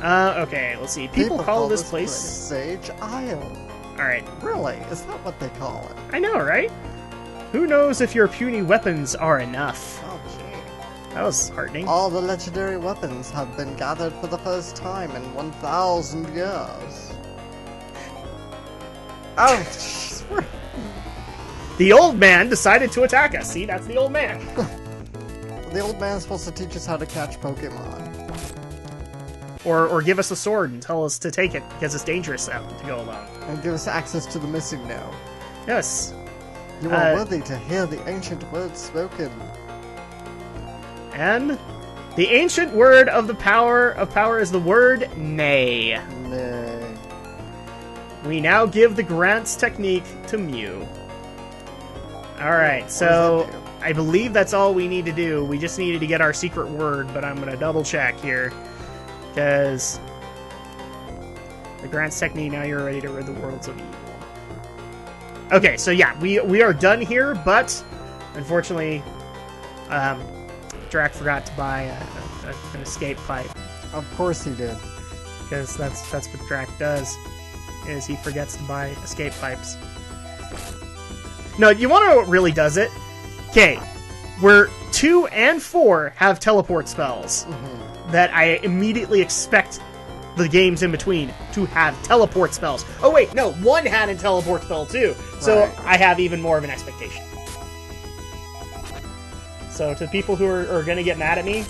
Okay, let's see. People call this place Sage Isle. Alright. Really? Is that what they call it? I know, right? Who knows if your puny weapons are enough? Oh, gee. That was heartening. All the legendary weapons have been gathered for the first time in 1,000 years. Oh, The old man decided to attack us. See, that's the old man. the old man's supposed to teach us how to catch Pokemon. Or give us a sword and tell us to take it because it's dangerous to go alone. And give us access to the missing now. Yes. You are worthy to hear the ancient words spoken. And the ancient word of the power is the word nay. Nay. We now give the Grant's technique to Mew. Alright, so I believe that's all we need to do. We just needed to get our secret word, but I'm going to double check here. Because the Grant's technique, now you're ready to rid the worlds of evil. Okay, so yeah, we are done here, but unfortunately, Drak forgot to buy an escape pipe. Of course he did. Because that's what Drak does, is he forgets to buy escape pipes. No, you want to know what really does it? Okay, where 2 and 4 have teleport spells that I immediately expect the games in between to have teleport spells. Oh wait, no, 1 had a teleport spell too, so right. I have even more of an expectation. So to people who are going to get mad at me,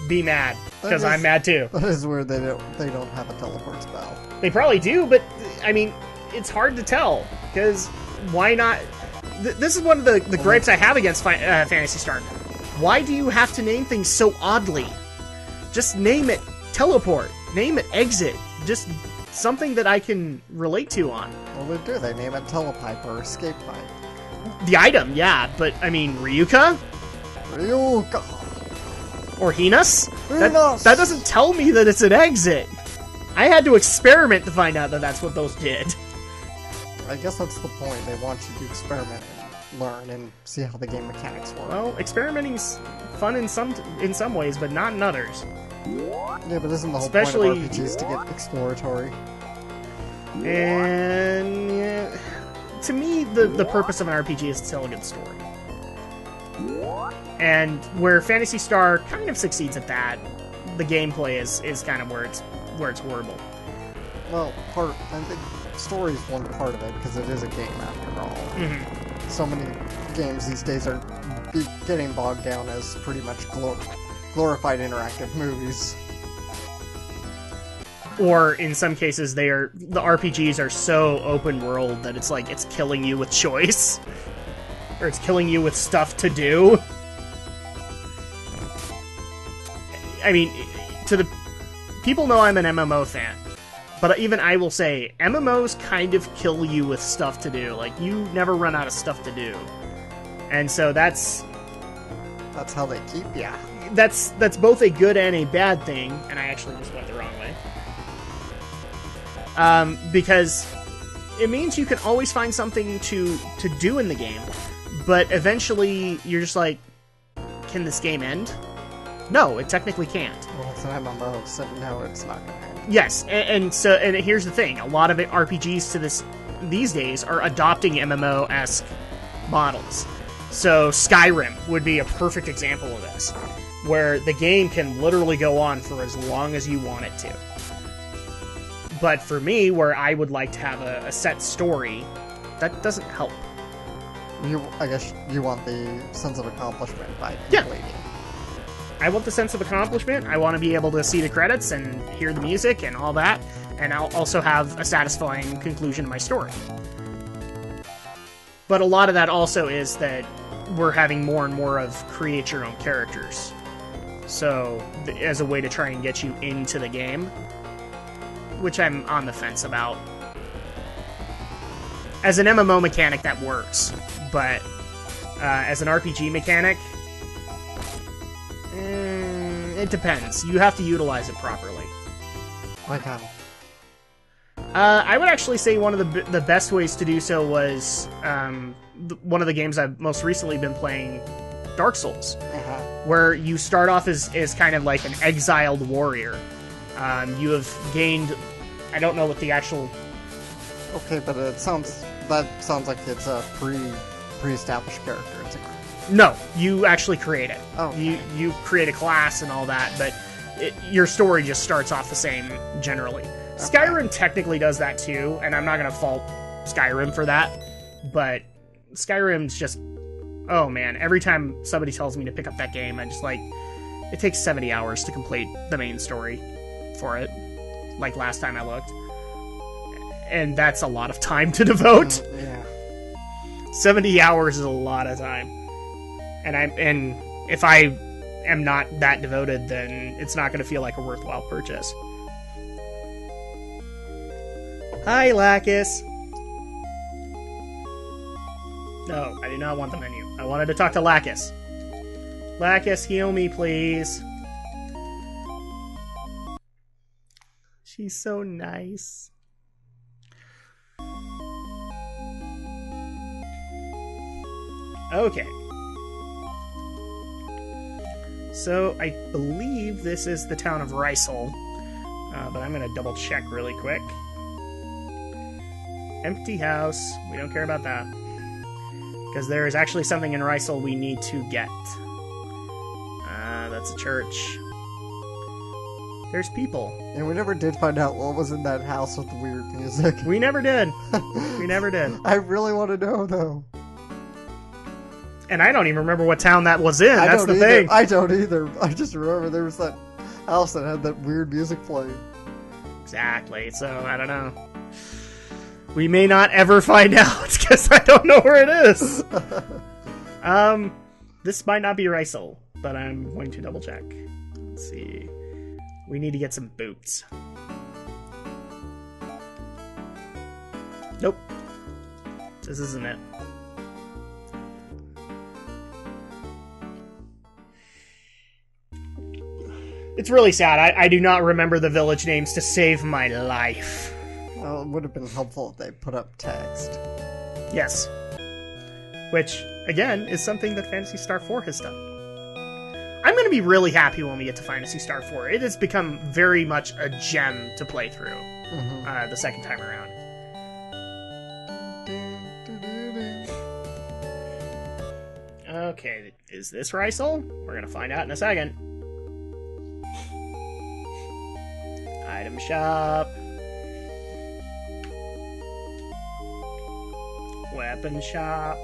be mad, because I'm mad too. That is weird they don't have a teleport spell. They probably do, but I mean, it's hard to tell, because why not? This is one of the gripes I have against Phantasy Star. Why do you have to name things so oddly? Just name it teleport. Name it exit. Just something that I can relate to on. Well, they do. They name it telepipe or escape pipe. The item, yeah, but I mean, Ryuka? Ryuka. Or Hinas? Hinas! That doesn't tell me that it's an exit. I had to experiment to find out that that's what those did. I guess that's the point. They want you to experiment and learn and see how the game mechanics work. Well, experimenting's fun in some ways, but not in others. Yeah, but isn't the whole Especially point of RPGs to get exploratory? And yeah, to me, the purpose of an RPG is to tell a good story. And where Phantasy Star kind of succeeds at that, the gameplay is kind of where it's horrible. Well, I think story is one part of it because it is a game after all. Mm-hmm. So many games these days are getting bogged down as pretty much glorified interactive movies. Or in some cases, the RPGs are so open world that it's like it's killing you with choice, or it's killing you with stuff to do. I mean, people know I'm an MMO fan, but even I will say MMOs kind of kill you with stuff to do. Like, you never run out of stuff to do, and so that's how they keep ya. That's both a good and a bad thing, and I actually just went the wrong way. Because it means you can always find something to do in the game, but eventually you're just like, can this game end? No, it technically can't. Well, it's an MMO, so no, it's not going to end. Yes, and here's the thing: a lot of RPGs these days are adopting MMO-esque models. So Skyrim would be a perfect example of this, where the game can literally go on for as long as you want it to. But for me, where I would like to have a set story, that doesn't help. I guess you want the sense of accomplishment by completing. Yeah. I want the sense of accomplishment. I want to be able to see the credits and hear the music and all that, and I'll also have a satisfying conclusion to my story. But a lot of that also is that we're having more and more of create your own characters. So, as a way to try and get you into the game, which I'm on the fence about. As an MMO mechanic, that works, but as an RPG mechanic, it depends. You have to utilize it properly. Like how? I would actually say one of the best ways to do so was one of the games I've most recently been playing, Dark Souls, where you start off as kind of like an exiled warrior, You have gained... I don't know what the actual... Okay, but that sounds like it's a pre-established character. No, you actually create it. Oh, okay. You create a class and all that, but your story just starts off the same generally. Okay. Skyrim technically does that too, and I'm not going to fault Skyrim for that, but Skyrim's just... Oh man, every time somebody tells me to pick up that game, I'm just like... It takes 70 hours to complete the main story for it, like last time I looked. And that's a lot of time to devote. Yeah. 70 hours is a lot of time. And if I am not that devoted, then it's not going to feel like a worthwhile purchase. Hi, Lacus. No, I do not want the menu. I wanted to talk to Lacus. Lacus, heal me, please. She's so nice. Okay. So, I believe this is the town of Rysel, but I'm going to double check really quick. Empty house. We don't care about that. Because there is actually something in Rysel we need to get. That's a church. There's people. And we never did find out what was in that house with the weird music. We never did. We never did. I really want to know, though. And I don't even remember what town that was in. That's the thing. I don't either. I just remember there was that house that had that weird music playing. Exactly. So, I don't know. We may not ever find out, because I don't know where it is. This might not be Rysel, but I'm going to double check. Let's see. We need to get some boots. Nope. This isn't it. It's really sad. I do not remember the village names to save my life. Well, it would have been helpful if they put up text. Yes. Which, again, is something that Phantasy Star 4 has done. I'm going to be really happy when we get to Phantasy Star 4. It has become very much a gem to play through the second time around. Okay, is this Rysel? We're going to find out in a second. Item shop. Weapon shop.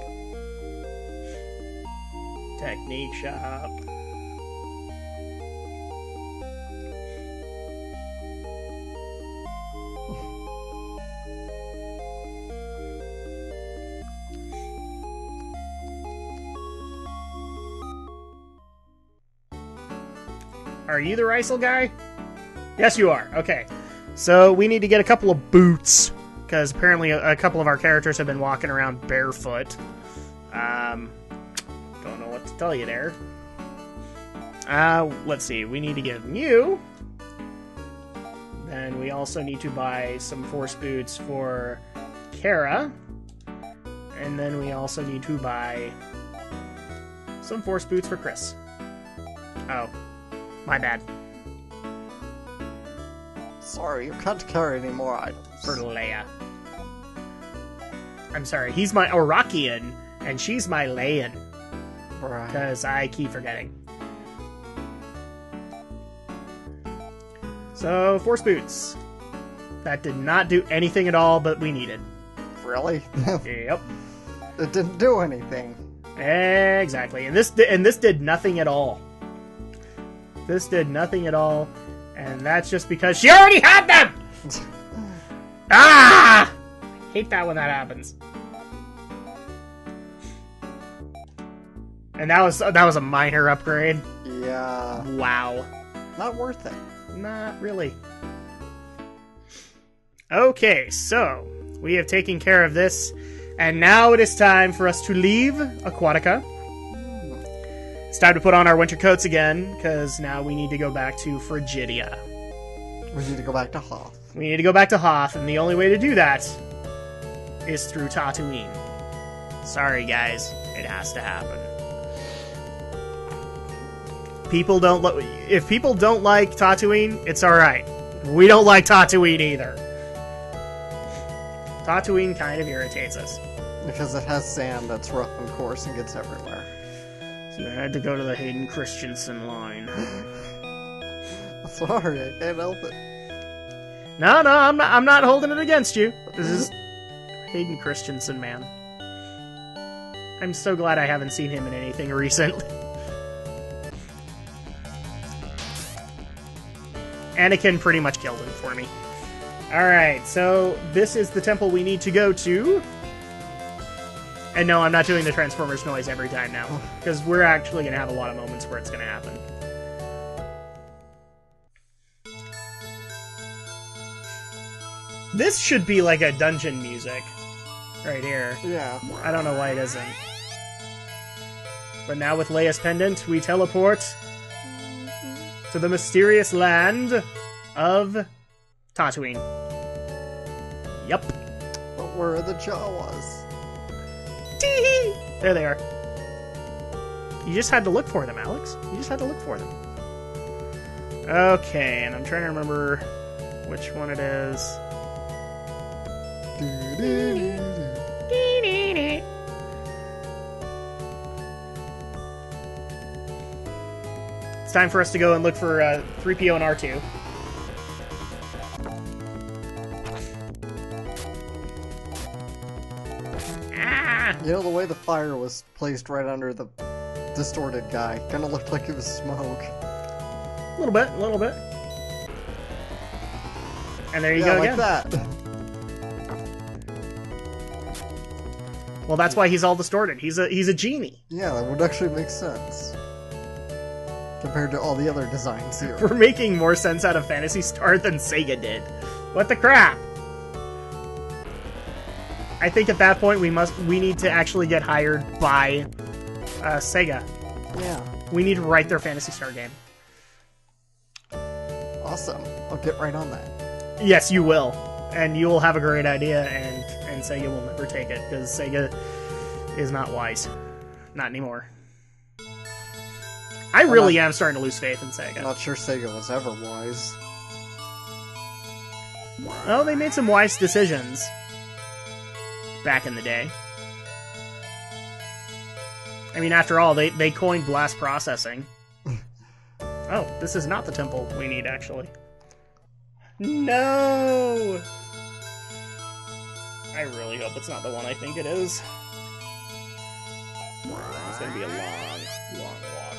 Technique shop. Are you the Rysel guy? Yes, you are. Okay. So we need to get a couple of boots, because apparently a couple of our characters have been walking around barefoot. Don't know what to tell you there. Let's see. We need to get Mew. Then we also need to buy some force boots for Kara. And then we also need to buy some force boots for Chris. Oh. My bad. Sorry, you can't carry any more items. For Leia. I'm sorry, he's my Orakian, and she's my Leian. Right. Because I keep forgetting. So, force boots. That did not do anything at all, but we needed. Really? Yep. It didn't do anything. Exactly, and this did nothing at all. This did nothing at all, and that's just because she already had them! Ah! I hate that when that happens. And that was a minor upgrade. Yeah. Wow. Not worth it. Not really. Okay, so we have taken care of this, and now it is time for us to leave Aquatica. It's time to put on our winter coats again, because now we need to go back to Frigidia. We need to go back to Hoth. We need to go back to Hoth, and the only way to do that is through Tatooine. Sorry, guys. It has to happen. If people don't like Tatooine, it's alright. We don't like Tatooine either. Tatooine kind of irritates us. Because it has sand that's rough and coarse and gets everywhere. So I had to go to the Hayden Christensen line. Sorry, I can't help it. No, I'm not holding it against you. This is Hayden Christensen, man. I'm so glad I haven't seen him in anything recently. Anakin pretty much killed him for me. Alright, so this is the temple we need to go to. And no, I'm not doing the Transformers noise every time now, because we're actually going to have a lot of moments where it's going to happen. This should be like a dungeon music. Right here. Yeah. I don't know why it isn't. But now with Leia's pendant, we teleport to the mysterious land of Tatooine. Yup. But where are the Jawas? Tee-hee! There they are. You just had to look for them, Alex. You just had to look for them. Okay, and I'm trying to remember which one it is. It's time for us to go and look for 3PO and R2. Ah! You know, the way the fire was placed right under the distorted guy kind of looked like it was smoke. A little bit, a little bit. And there you go like again. That. Well, that's why he's all distorted. He's a genie. Yeah, that would actually make sense. Compared to all the other designs here. We're making more sense out of Phantasy Star than Sega did. What the crap? I think at that point we need to actually get hired by Sega. Yeah. We need to write their Phantasy Star game. Awesome. I'll get right on that. Yes, you will. And you will have a great idea, and Sega will never take it, because Sega is not wise. Not anymore. I really am starting to lose faith in Sega. Not sure Sega was ever wise. Well, they made some wise decisions back in the day. I mean, after all, they coined blast processing. Oh, this is not the temple we need, actually. No! I really hope it's not the one I think it is. It's gonna be a long, long walk.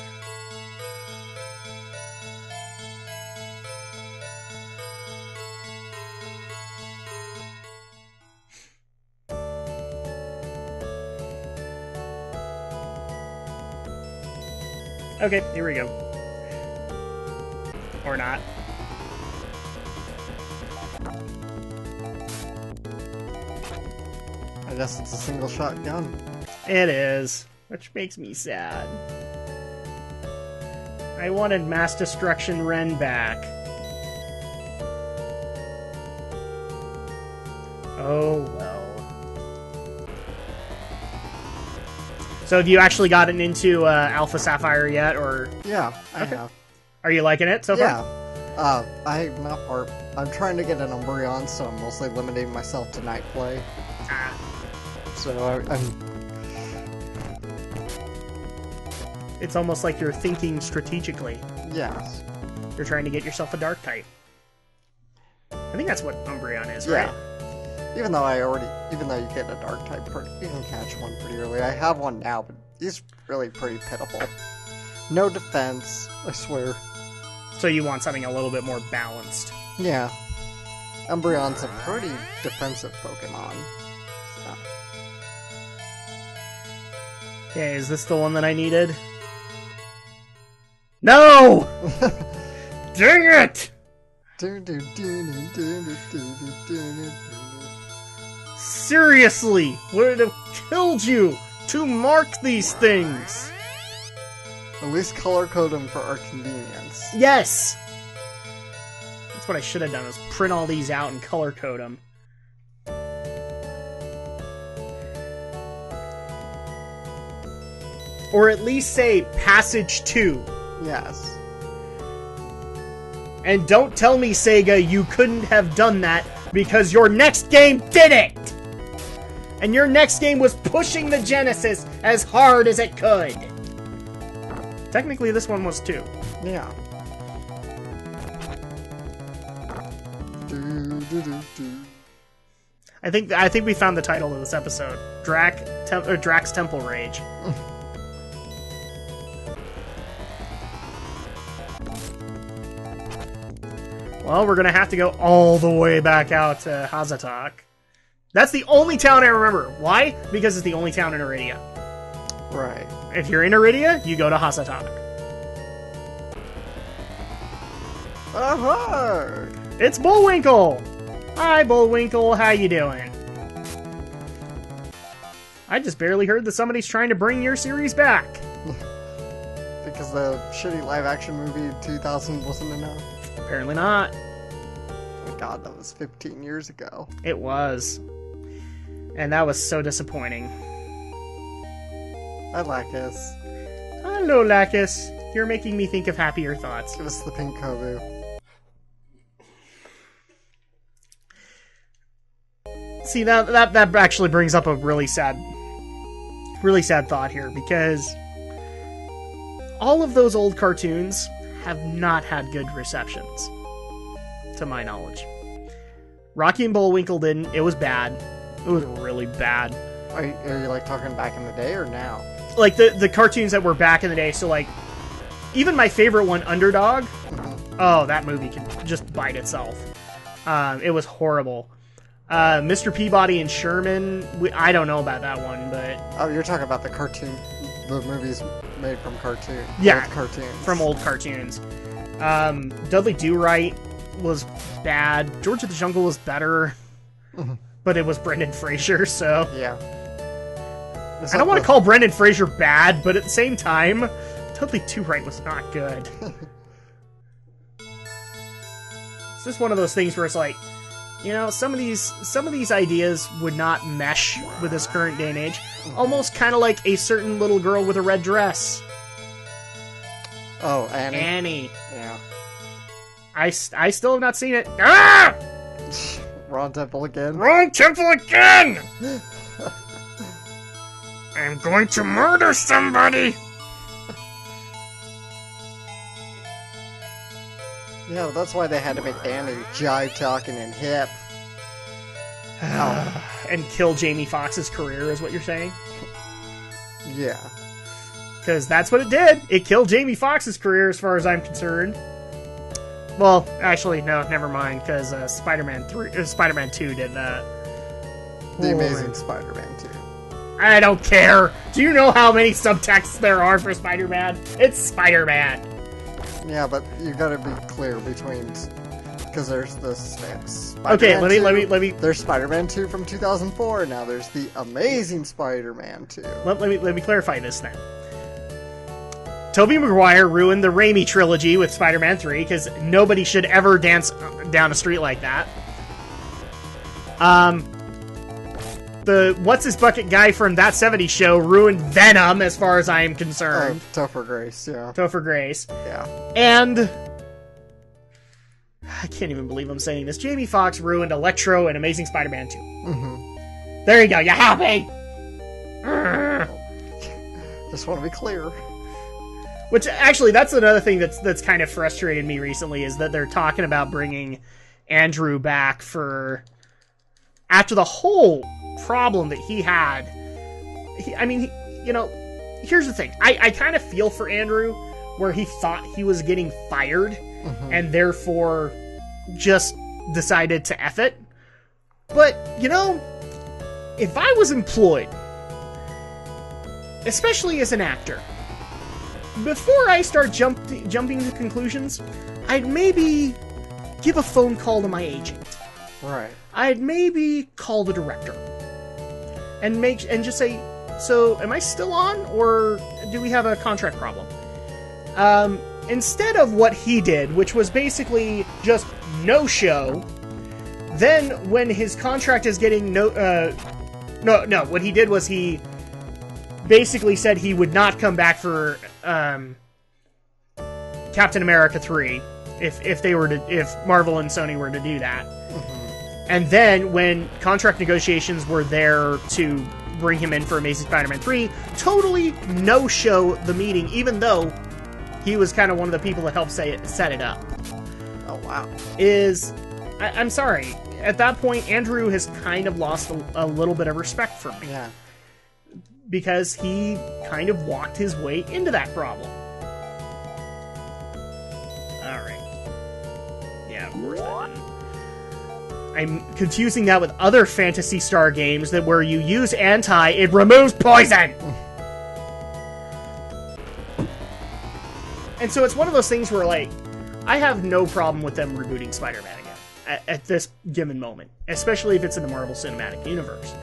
Okay, here we go. Or not. I guess it's a single shot gun. It is, which makes me sad. I wanted Mass Destruction Ren back. Oh well. So have you actually gotten into Alpha Sapphire yet, or? Yeah, I have. Are you liking it so far? Yeah. I'm trying to get an Umbreon, so I'm mostly limiting myself to night play. Ah. So I'm... It's almost like you're thinking strategically. Yes. You're trying to get yourself a dark type. I think that's what Umbreon is, right? Even though you get a dark type, you can catch one pretty early. I have one now, but he's really pretty pitiful. No defense, I swear. So you want something a little bit more balanced. Yeah. Umbreon's a pretty defensive Pokemon. So. Okay, is this the one that I needed? No! Dang it! Seriously, would it have killed you to mark these things? At least color code them for our convenience. Yes! That's what I should have done, was print all these out and color code them. Or at least say Passage 2. Yes. And don't tell me, Sega, you couldn't have done that because your next game did it! And your next game was pushing the Genesis as hard as it could. Technically, this one was too. Yeah. I think we found the title of this episode. Drak's Temple Rage. Well, we're gonna have to go all the way back out to Hazatak. That's the only town I remember. Why? Because it's the only town in Iridia. Right. If you're in Iridia, you go to Hazatak. Aha! It's Bullwinkle! Hi, Bullwinkle, how you doing? I just barely heard that somebody's trying to bring your series back. Because the shitty live-action movie in 2000 wasn't enough. Apparently not. Oh God, that was 15 years ago. It was. And that was so disappointing. Hi, Lacus. Hello, Lacus. You're making me think of happier thoughts. It was the pink Kobu. See, that actually brings up a really sad thought here, because all of those old cartoons have not had good receptions, to my knowledge. Rocky and Bullwinkle didn't. It was bad. It was really bad. Are you like talking back in the day or now? Like the cartoons that were back in the day. So like, even my favorite one, Underdog. Mm-hmm. Oh, that movie can just bite itself. It was horrible. Mr. Peabody and Sherman. I don't know about that one, but Oh, you're talking about the movies made from cartoons. Yeah, old cartoons. from old cartoons. Dudley Do-Right was bad. George of the Jungle was better, but it was Brendan Fraser, so Yeah. I don't want to call Brendan Fraser bad, but at the same time, Dudley Do-Right was not good. It's just one of those things where it's like, you know, some of these ideas would not mesh with this current day and age. Almost kind of like a certain little girl with a red dress. Oh, Annie. Annie. Yeah. I still have not seen it. Ah! Wrong temple again. Wrong temple again! I'm going to murder somebody! Yeah, that's why they had to make Annie jive talking and hip. And kill Jamie Foxx's career, is what you're saying? Yeah. Because that's what it did. It killed Jamie Foxx's career, as far as I'm concerned. Well, actually, no, never mind, because Spider-Man 2 did that. The Amazing Spider-Man 2. I don't care! Do you know how many subtexts there are for Spider-Man? It's Spider-Man! Yeah, but you gotta be clear between... Because there's the Spider-Man Okay, 2, let me... There's Spider-Man 2 from 2004, and now there's the Amazing Spider-Man 2. Let me clarify this then. Tobey Maguire ruined the Raimi trilogy with Spider-Man 3, because nobody should ever dance down a street like that. The What's-His-Bucket guy from That 70s Show ruined Venom, as far as I am concerned. Topher Grace, yeah. Topher Grace. Yeah. And... I can't even believe I'm saying this. Jamie Foxx ruined Electro and Amazing Spider-Man 2. Mm-hmm. There you go, you happy? Just want to be clear. Which, actually, that's another thing that's kind of frustrated me recently, is that they're talking about bringing Andrew back for... After the whole problem that he had. You know, here's the thing. I kind of feel for Andrew, where he thought he was getting fired, and therefore just decided to F it. But, you know, if I was employed, especially as an actor, before I start jumping to conclusions, I'd maybe give a phone call to my agent. Right. I'd maybe call the director and just say, so am I still on, or do we have a contract problem? Instead of what he did, which was basically just no show, then when his contract is getting what he did was he basically said he would not come back for Captain America 3, if Marvel and Sony were to do that. And then when contract negotiations were there to bring him in for Amazing Spider-Man 3, totally no-show the meeting, even though he was kind of one of the people that helped set it up. Oh, wow. I'm sorry. At that point, Andrew has kind of lost a little bit of respect for me. Yeah. Because he kind of walked his way into that problem. Alright. Yeah, of course I didn't. I'm confusing that with other Phantasy Star games that where you use anti, it removes poison! And so it's one of those things where, like, I have no problem with them rebooting Spider-Man again at this given moment, especially if it's in the Marvel Cinematic Universe.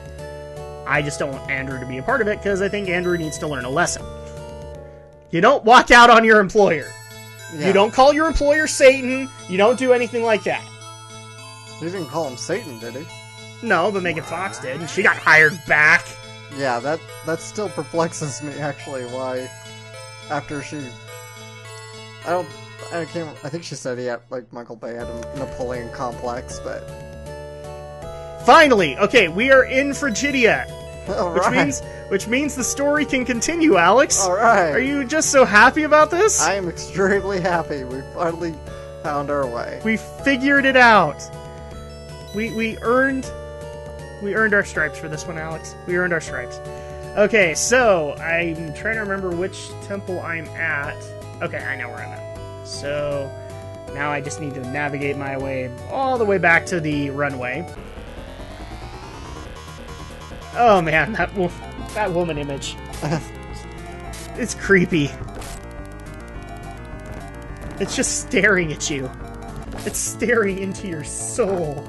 I just don't want Andrew to be a part of it because I think Andrew needs to learn a lesson. You don't walk out on your employer. Yeah. You don't call your employer Satan. You don't do anything like that. He didn't call him Satan, did he? No, but Megan Fox did, and she got hired back. Yeah, that still perplexes me, actually, why after she... I think she said he had, like, Michael Bay had a Napoleon complex, but... Finally! Okay, we are in Frigidia. Alright. Which means the story can continue, Alex. Alright. Are you just so happy about this? I am extremely happy. We finally found our way. We figured it out. We earned our stripes for this one, Alex. We earned our stripes. Okay, so I'm trying to remember which temple I'm at. Okay, I know where I'm at. So now I just need to navigate my way all the way back to the runway. Oh man, that woman image. It's creepy. It's just staring at you. It's staring into your soul.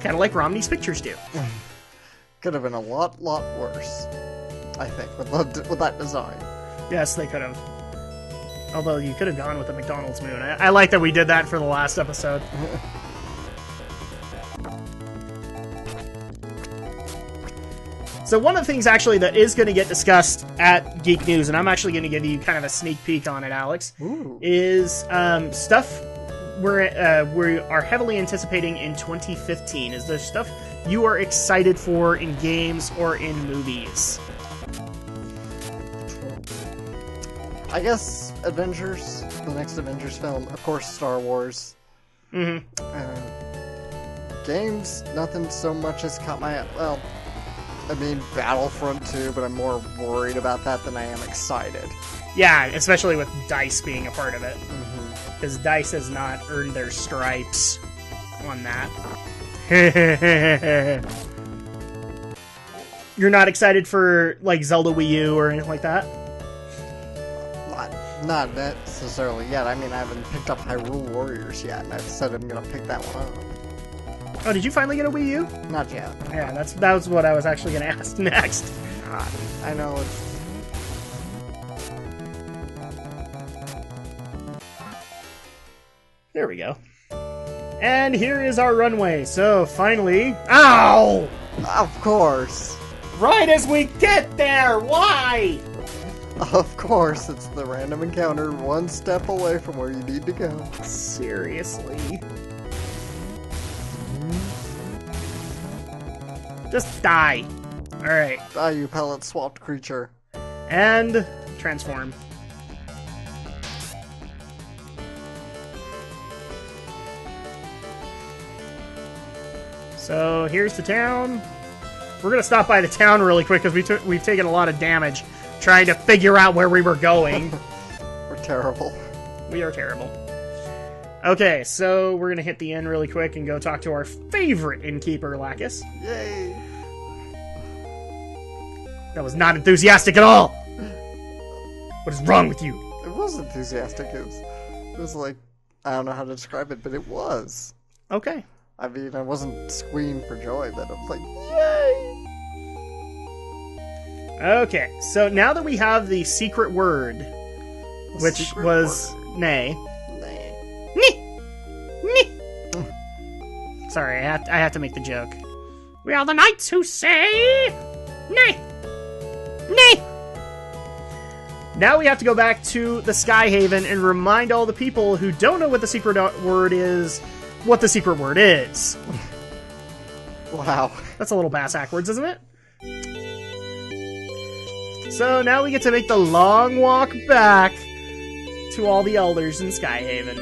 Kind of like Romney's pictures do. Could have been a lot worse, I think, with that design. Yes, they could have. Although you could have gone with the McDonald's moon. I like that we did that for the last episode. So one of the things, actually, that is going to get discussed at Geek News, and I'm actually going to give you kind of a sneak peek on it, Alex, is stuff we are heavily anticipating in 2015. Is there stuff you are excited for in games or in movies? I guess Avengers, the next Avengers film, of course Star Wars. Mm-hmm. Games, nothing so much has caught my eye. Well, I mean, Battlefront 2, but I'm more worried about that than I am excited. Yeah, especially with DICE being a part of it. Mm-hmm. Because DICE has not earned their stripes on that. You're not excited for, like, Zelda Wii U or anything like that? Not necessarily yet. I mean, I haven't picked up Hyrule Warriors yet, and I've said I'm gonna pick that one up. Oh, did you finally get a Wii U? Not yet. Yeah, that was what I was actually going to ask next. God, I know it's... There we go. And here is our runway. So, finally... Ow! Of course. Right as we get there! Why? Of course, it's the random encounter one step away from where you need to go. Seriously. Just die. Alright. Die, you pellet-swapped creature. And transform. So, here's the town. We're gonna stop by the town really quick because we've taken a lot of damage trying to figure out where we were going. We're terrible. We are terrible. Okay, so we're gonna hit the inn really quick and go talk to our favorite innkeeper, Lacus. Yay! That was not enthusiastic at all! What is wrong with you? It was enthusiastic. It was like, I don't know how to describe it, but it was. Okay. I mean, I wasn't squealing for joy, but I was like, yay! Okay, so now that we have the secret word, which was nay. Sorry, I have to make the joke. We are the knights who say nay. Nay. Now we have to go back to the Skyhaven and remind all the people who don't know what the secret word is, what the secret word is. Wow. That's a little bass-backwards, isn't it? So now we get to make the long walk back to all the elders in Skyhaven.